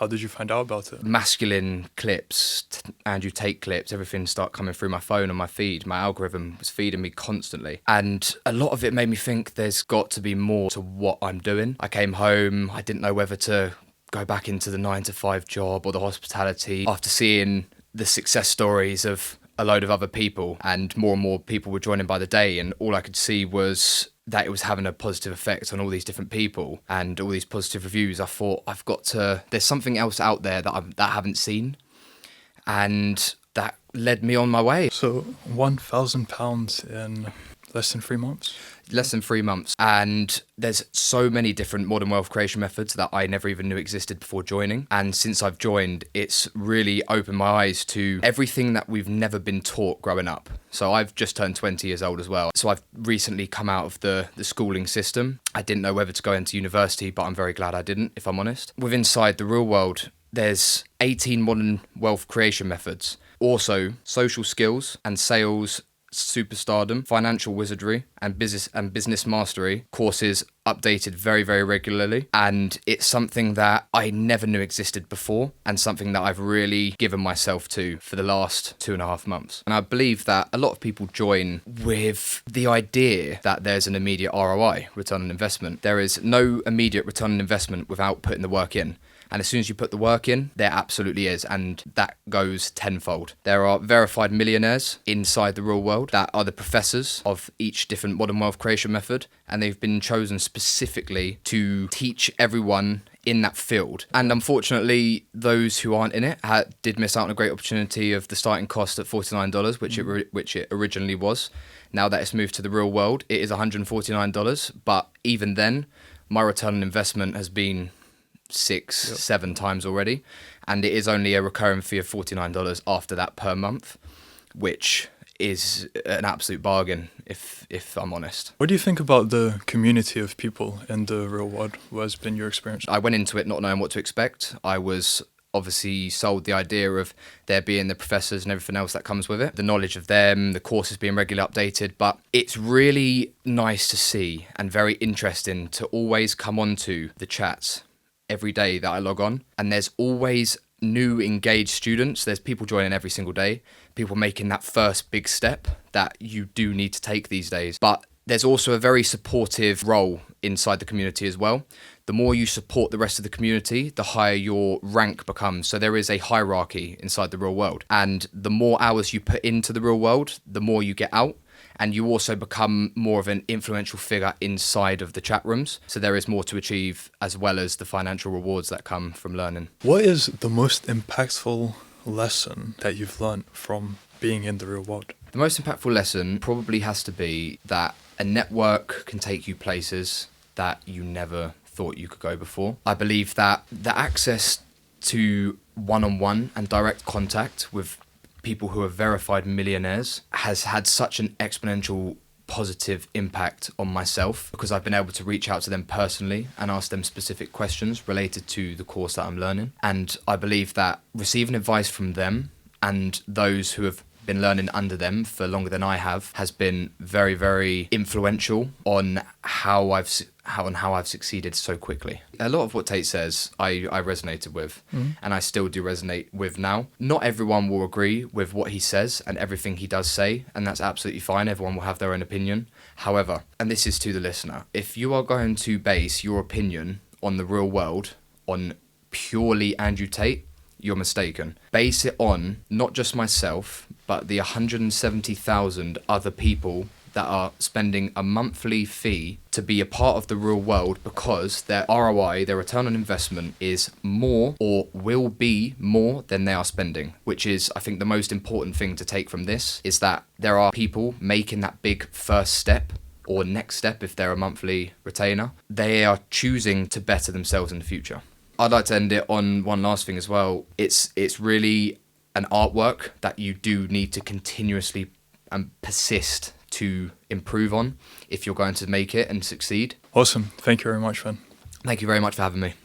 How did you find out about it? Masculine clips, Andrew Tate clips, everything started coming through my phone and my feed. My algorithm was feeding me constantly. And a lot of it made me think there's got to be more to what I'm doing. I came home, I didn't know whether to go back into the 9-to-5 job or the hospitality after seeing the success stories of a load of other people, and more people were joining by the day, and all I could see was that it was having a positive effect on all these different people and all these positive reviews. I thought, there's something else out there that I haven't seen, and that led me on my way. So £1,000 in less than 3 months? Less than 3 months. And there's so many different modern wealth creation methods that I never even knew existed before joining. And since I've joined, it's really opened my eyes to everything that we've never been taught growing up. So I've just turned 20 years old as well. So I've recently come out of the schooling system. I didn't know whether to go into university, but I'm very glad I didn't, if I'm honest. With inside the real world, there's 18 modern wealth creation methods. Also, social skills and sales, superstardom, financial wizardry, and business mastery courses updated very, very regularly. And it's something that I never knew existed before, and something that I've really given myself to for the last 2.5 months. And I believe that a lot of people join with the idea that there's an immediate ROI, return on investment. There is no immediate return on investment without putting the work in. And as soon as you put the work in, there absolutely is. And that goes tenfold. There are verified millionaires inside the real world that are the professors of each different modern wealth creation method. And they've been chosen specifically to teach everyone in that field. And unfortunately, those who aren't in it did miss out on a great opportunity of the starting cost at $49, which it originally was. Now that it's moved to the real world, it is $149. But even then, my return on investment has been 6-7 times already, and it is only a recurring fee of $49 after that per month, which is an absolute bargain if I'm honest. What do you think about the community of people in the real world? What has been your experience? I went into it not knowing what to expect. I was obviously sold the idea of there being the professors and everything else that comes with it, the knowledge of them, the courses being regularly updated, but it's really nice to see and very interesting to always come onto the chats every day that I log on, and there's always new engaged students. There's people joining every single day, people making that first big step that you do need to take these days. But there's also a very supportive role inside the community as well. The more you support the rest of the community, the higher your rank becomes. So there is a hierarchy inside the real world, and the more hours you put into the real world, the more you get out. And you also become more of an influential figure inside of the chat rooms. So there is more to achieve, as well as the financial rewards that come from learning. What is the most impactful lesson that you've learned from being in the real world? The most impactful lesson probably has to be that a network can take you places that you never thought you could go before. I believe that the access to one-on-one and direct contact with people who are verified millionaires has had such an exponential positive impact on myself, because I've been able to reach out to them personally and ask them specific questions related to the course that I'm learning. And I believe that receiving advice from them and those who have been learning under them for longer than I have has been very, very influential on how I've succeeded so quickly. A lot of what Tate says I resonated with, and I still do resonate with now. Not everyone will agree with what he says and everything he does say, and that's absolutely fine. Everyone will have their own opinion. However, and this is to the listener, if you are going to base your opinion on the real world on purely Andrew Tate, you're mistaken. Base it on not just myself, but the 170,000 other people that are spending a monthly fee to be a part of the real world, because their ROI, their return on investment, is more or will be more than they are spending, which is, I think, the most important thing to take from this, is that there are people making that big first step or next step if they're a monthly retainer. They are choosing to better themselves in the future. I'd like to end it on one last thing as well. It's really an artwork that you do need to continuously and persist to improve on if you're going to make it and succeed. Awesome. Thank you very much, man. Thank you very much for having me.